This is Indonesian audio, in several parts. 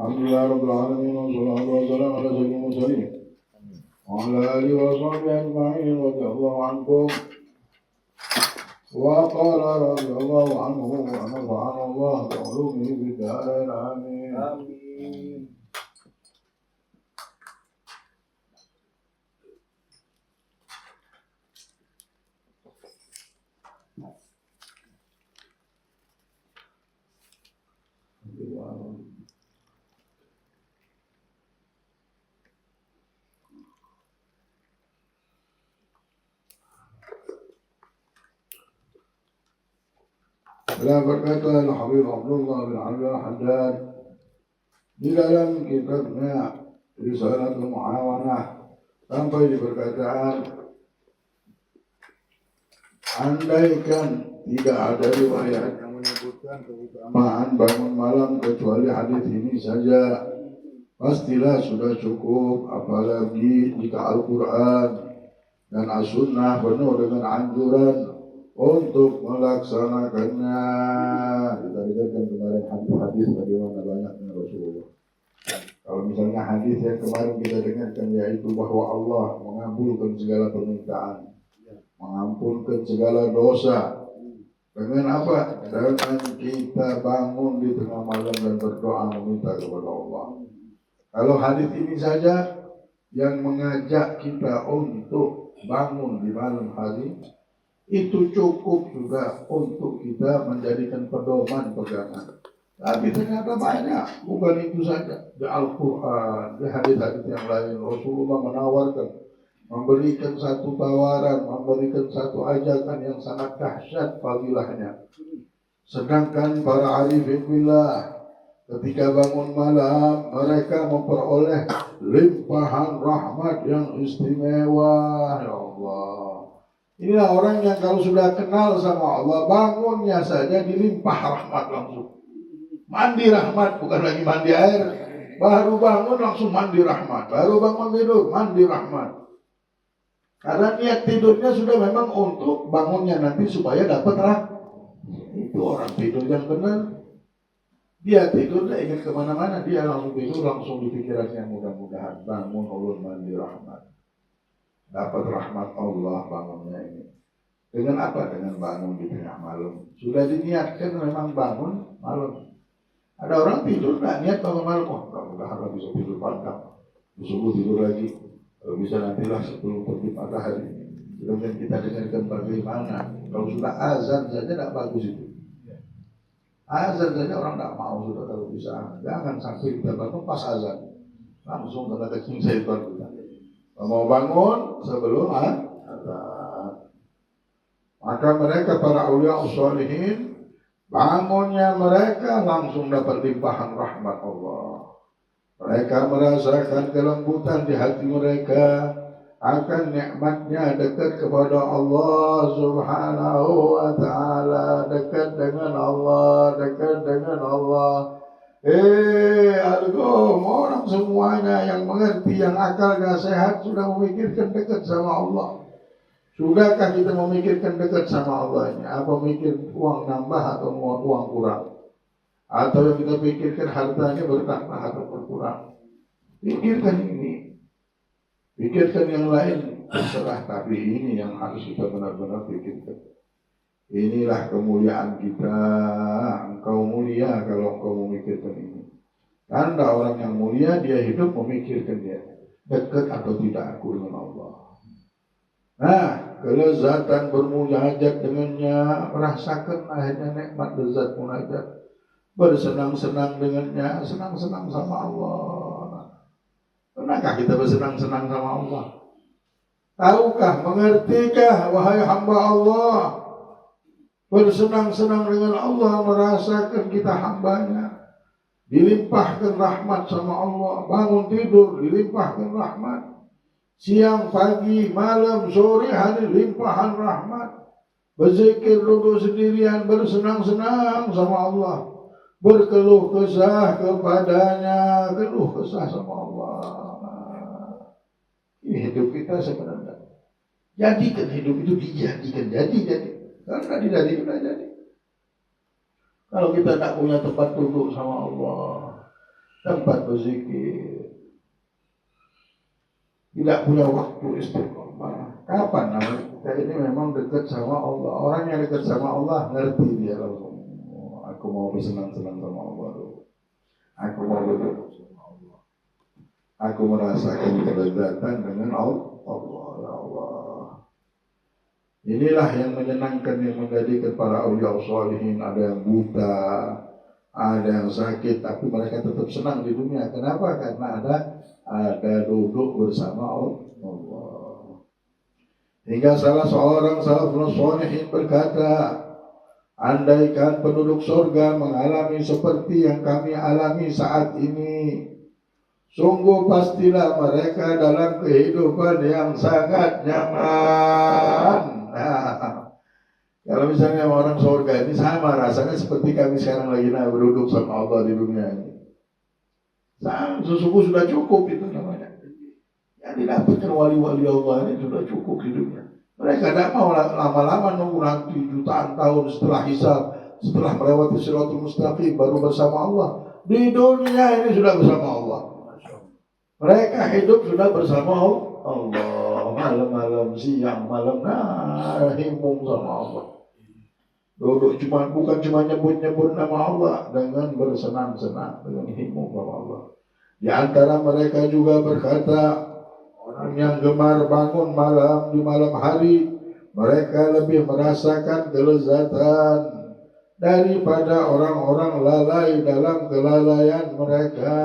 Alhamdulillah Rabbil Alamin. Wassalatu wassalamu ala sayyidil mursalin wa ala alihi wa sahbihi ajma'in. Radhiyallahu anhum wa qala radhiyallahu anhu wa nafa'ana Allah bi ulumihi fid dharain. Amin. Amin. Dalam berkata Al-Habib Abdullah bin Ali Al-Haddad di dalam kitabnya Risalatul Mu'awanah sampai di perkataan, andaikan tidak ada riwayat yang menyebutkan keutamaan bangun malam kecuali hadis ini saja, pastilah sudah cukup, apalagi jika Al-Quran dan As-Sunnah penuh dengan anjuran untuk melaksanakannya. Kita lihatkan kemarin hadis-hadis bagaimana banyaknya Rasulullah. Kalau misalnya hadis yang kemarin kita dengarkan yaitu bahwa Allah mengabulkan segala permintaan, mengampunkan segala dosa. Dengan apa? Dengan kita bangun di tengah malam dan berdoa meminta kepada Allah. Kalau hadis ini saja yang mengajak kita untuk bangun di malam hari, itu cukup juga untuk kita menjadikan pedoman pegangan. Tapi ternyata banyak, bukan itu saja. Di Al-Quran, di hadis-hadis yang lain, Rasulullah menawarkan, memberikan satu tawaran, memberikan satu ajakan yang sangat dahsyat fadilahnya. Sedangkan para arifin billah ketika bangun malam, mereka memperoleh limpahan rahmat yang istimewa. Ya Allah, inilah orang yang kalau sudah kenal sama Allah, bangunnya saja dilimpah rahmat langsung. Mandi rahmat, bukan lagi mandi air. Baru bangun langsung mandi rahmat. Baru bangun tidur, mandi rahmat. Karena niat tidurnya sudah memang untuk bangunnya nanti supaya dapat rahmat. Itu orang tidur yang benar. Dia tidur, dia ingin kemana-mana, dia langsung tidur, langsung di pikirannya mudah-mudahan bangun ulun mandi rahmat. Dapat rahmat Allah bangunnya ini. Dengan apa? Dengan bangun di tengah malam. Sudah diniatkan memang bangun malam. Ada orang tidur nggak niat bangun malam. Oh, mudah-mudahan bisa tidur panjang. Subuh tidur lagi. Kalau bisa nantilah sebelum terbit matahari. Kemudian kita dengarkan bagaimana. Kalau sudah azan saja tidak bagus itu. Azan saja orang tidak mau sudah kalau bisa. Jangan sampai kita bangun pas azan. Langsung kena kecing syaitan kita. Mau bangun sebelum azan. Maka mereka para aulia sholihin, bangunnya mereka langsung dapat limpahan rahmat Allah. Mereka merasakan kelembutan di hati mereka akan nikmatnya dekat kepada Allah Subhanahu wa ta'ala, dekat dengan Allah, dekat dengan Allah. Orang semuanya yang mengerti, yang akalnya sehat sudah memikirkan dekat sama Allah. Sudahkah kita memikirkan dekat sama Allah ini? Apa mikir uang nambah atau uang kurang? Atau yang kita pikirkan hartanya bertambah atau berkurang? Pikirkan ini. Pikirkan yang lain, terserah. Tapi ini yang harus kita benar-benar pikirkan. Inilah kemuliaan kita. Engkau mulia kalau engkau memikirkan ini. Tanda orang yang mulia, dia hidup memikirkan dia. Dekat atau tidak aku dengan Allah. Nah, kelezatan bermunajat dengannya, merasakan akhirnya nikmat lezat munajat. Bersenang-senang dengannya, senang-senang sama Allah. Pernahkah kita bersenang-senang sama Allah? Tahukah, mengertikah wahai hamba Allah? Bersenang-senang dengan Allah, merasakan kita hambanya. Dilimpahkan rahmat sama Allah. Bangun tidur, dilimpahkan rahmat. Siang, pagi, malam, sore, hari, limpahan rahmat. Berzikir duduk sendirian, bersenang-senang sama Allah. Berkeluh kesah kepadanya, keluh kesah sama Allah. Ini hidup kita sebenarnya. Jadikan hidup itu dijadikan, jadi. Karena dijadikan jadi. Kalau kita tak punya tempat duduk sama Allah, tempat berzikir, tidak punya waktu istiqomah. Kapan namanya kita ini memang dekat sama Allah? Orang yang dekat sama Allah ngerti dia langsung. Aku mau bersenang-senang sama Allah. Aku mau berduduk sama Allah. Aku merasakan kelezatan dengan Allah. Ya Allah. Inilah yang menyenangkan, yang menjadikan para aulia sholihin. Ada yang buta, ada yang sakit, tapi mereka tetap senang di dunia. Kenapa? Karena ada duduk bersama Allah. Hingga salah seorang salafus sholihin berkata, andaikan penduduk surga mengalami seperti yang kami alami saat ini, sungguh pastilah mereka dalam kehidupan yang sangat nyaman. Nah, kalau misalnya orang surga ini sama rasanya seperti kami sekarang lagi berduduk sama Allah di dunia ini. Sesungguh sudah cukup itu namanya. Yang didapatkan wali-wali Allah ini sudah cukup di dunia. Mereka tidak mau lama-lama nunggu nanti jutaan tahun setelah hisab, setelah melewati Shiratul Mustaqim baru bersama Allah. Di dunia ini sudah bersama Allah. Mereka hidup sudah bersama Allah. Malam-malam, siang, malam, himung sama Allah. Duduk bukan cuma nyebut-nyebut nama Allah, dengan bersenang-senang, dengan himung sama Allah. Di antara mereka juga berkata, orang yang gemar bangun malam di malam hari, mereka lebih merasakan kelezatan daripada orang-orang lalai dalam kelalaian mereka.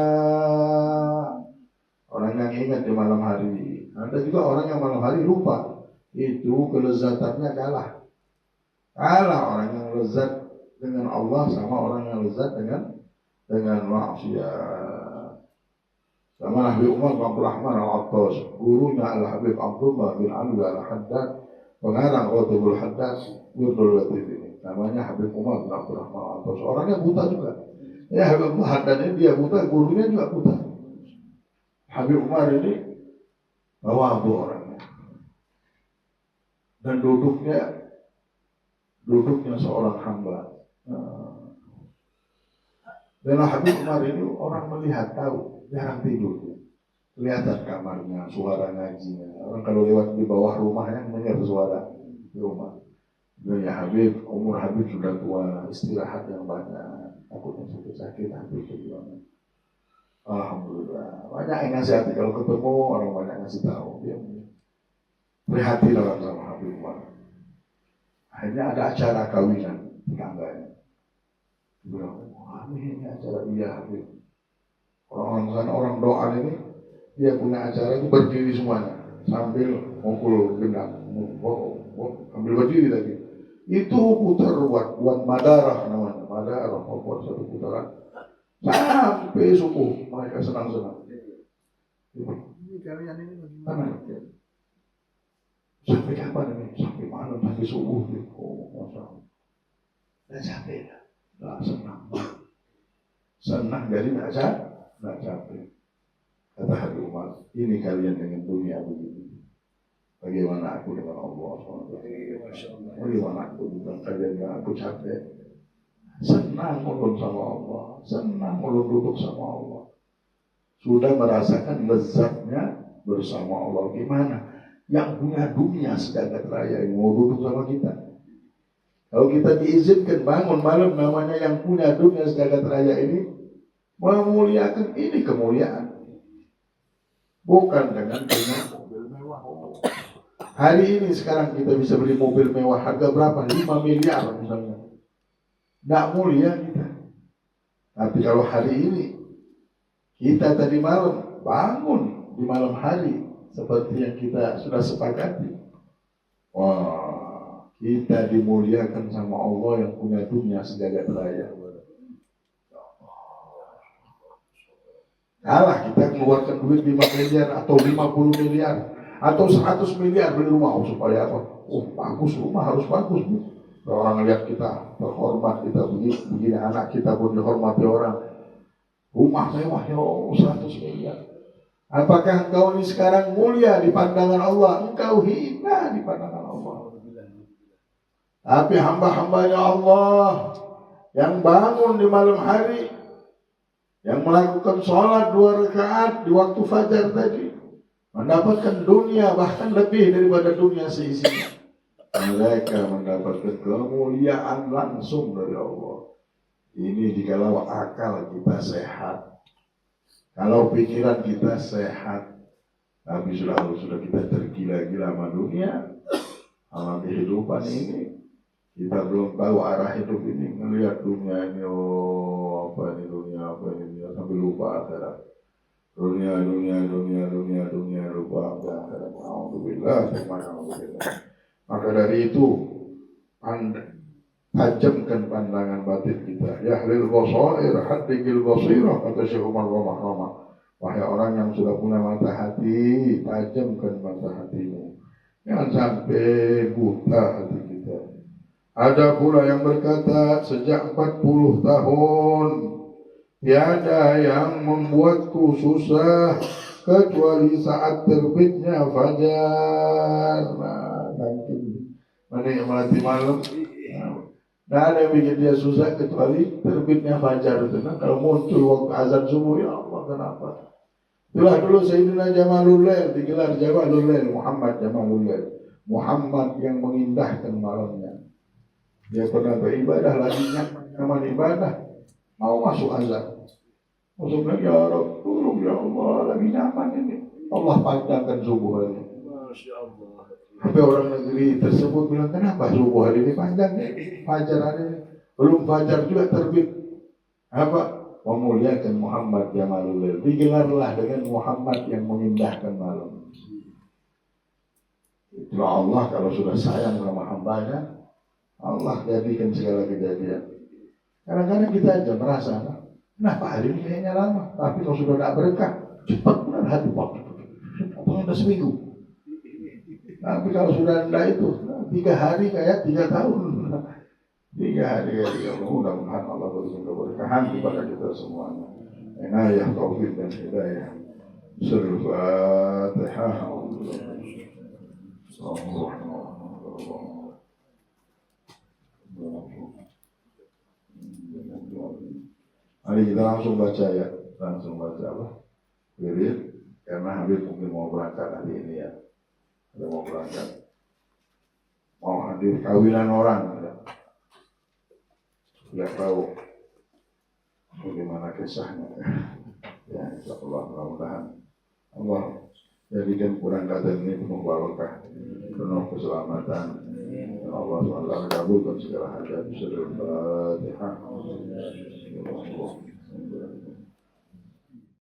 Orang yang ingat di malam hari. Ada juga orang yang malam hari lupa. Itu kelezatannya kalah orang yang lezat dengan Allah sama orang yang lezat dengan maksiat. Sama Habib Umar bin Abdurrahman Al-Attas, gurunya Al-Habib Abdullah bin Ali Al-Haddad, pengarang Qutbul Haddad, Wirdul Latif ini. Namanya Habib Umar bin Abdurrahman Al-Attas. Orangnya buta juga. Ya, Habib Haddad ini dia buta, gurunya juga buta. Habib Umar ini tawadhu orangnya. Dan duduknya seorang hamba. Dan Habib Umar ini orang melihat, tahu, jarang tidur. Kelihatan kamarnya, suara ngajinya. Orang kalau lewat di bawah rumahnya mendengar suara di rumah. Dan ya Habib, umur Habib sudah tua, istirahat yang banyak. Takutnya sakit Habib juga. Alhamdulillah. Banyak yang ngasih kalau ketemu orang banyak ngasih tahu. Dia prihatin dalam sama Habib Umar. Akhirnya ada acara kawinan tetangganya. Bilang, wah ini acara dia Habib. Orang-orang sana, orang doa ini, dia punya acara itu berdiri semuanya sambil mukul gendang, ambil berdiri tadi. Itu putar buat madarah namanya, madarah buat satu putaran sampai subuh mereka senang-senang. Ini kalian ini bagaimana? Sampai kapan ini? Sampai malam, sampai subuh. Oh, Masya Allah. Tidak capek dah. Tidak senang. Senang dari tidak capek. Kata Habib Umar, ini kalian dengan dunia begini. Bagaimana aku dengan Allah SWT? Bagaimana aku dengan kalian yang aku capek? Senang ulun sama Allah. Senang ulun duduk sama Allah. Sudah merasakan lezatnya bersama Allah. Gimana? Yang punya dunia sejagat raya yang mau duduk sama kita. Kalau kita diizinkan bangun malam, namanya yang punya dunia sejagat raya ini memuliakan, ini kemuliaan. Bukan dengan punya mobil mewah. Hari ini sekarang kita bisa beli mobil mewah harga berapa? 5 miliar misalnya. Tidak mulia kita. Tapi kalau hari ini kita tadi malam bangun di malam hari seperti yang kita sudah sepakati, wah, kita dimuliakan sama Allah yang punya dunia sejagat raya. Kalah kita keluarkan duit 5 miliar atau 50 miliar atau 100 miliar beli rumah. Supaya apa? Oh, bagus, rumah harus bagus. Orang lihat kita terhormat, kita begini anak kita pun dihormati orang. Rumah mewah ya 100 miliar. Apakah engkau ini sekarang mulia di pandangan Allah? Engkau hina di pandangan Allah. Tapi hamba-hambanya Allah yang bangun di malam hari Yang melakukan sholat 2 rakaat di waktu fajar tadi mendapatkan dunia bahkan lebih daripada dunia seisinya. Mereka mendapatkan kemuliaan langsung dari Allah. Ini jikalau akal kita sehat, kalau pikiran kita sehat. Tapi sudah kita tergila-gila sama dunia, sama kehidupan ini. Kita belum tahu arah hidup ini, melihat dunia ini, oh apa ini dunia, sampai lupa akhirat. Dunia, lupa akhirat. Alhamdulillah, alhamdulillah. Maka dari itu, tajamkan pandangan batin kita. Yahlil basair, haddikil basirah, kata Syekh Umar Rahmah. Wahai orang yang sudah punya mata hati, tajamkan mata hatimu. Jangan sampai buta hati kita. Ada pula yang berkata, sejak 40 tahun tiada yang membuatku susah kecuali saat terbitnya fajar. Nah, nanti menikmati malam. Nah, ada yang bikin dia susah kecuali terbitnya fajar itu. Nah, kalau muncul waktu azan subuh, ya Allah kenapa? Itulah dulu Sayyidina Jamalul Lail digelar Jamalul Lail, Muhammad Jamalul Lail. Muhammad yang mengindahkan malamnya. Dia pernah beribadah lagi nyaman ibadah, mau masuk azan. Masuk lagi, ya Rabb, tolong ya Allah, lagi nyaman ini. Allah panjangkan subuh hari ini. Masya Allah. Tapi orang negeri tersebut bilang, kenapa subuh hari ini panjang nih? Fajar hari ini. Belum fajar juga terbit. Apa? Memuliakan Muhammad Jamalul Lail. Digelarlah dengan Muhammad yang mengindahkan malam. Itulah Allah kalau sudah sayang sama hambanya, Allah jadikan segala kejadian. Kadang-kadang kita aja merasa, kenapa hari ini kayaknya lama, tapi kalau sudah tidak berkah, cepat benar hati waktu. Atau sudah seminggu. Tapi kalau sudah tidak itu, 3 hari kayak 3 tahun. 3 hari ya mudah-mudahan Allah berikan keberkahan kepada kita semuanya. Inayah, taufik dan hidayah. Surah Al-Fatihah. Mari kita langsung baca ya, langsung baca apa? Wirid, karena Habib mungkin mau berangkat hari ini ya, ada mau berangkat, mau hadir kawinan orang, ya. Tidak tahu bagaimana kisahnya. Ya, insyaallah mudah-mudahan Allah jadikan berangkatan ini penuh barokah, penuh keselamatan. Allah SWT kabulkan segala hajat. Bismillahirrahmanirrahim.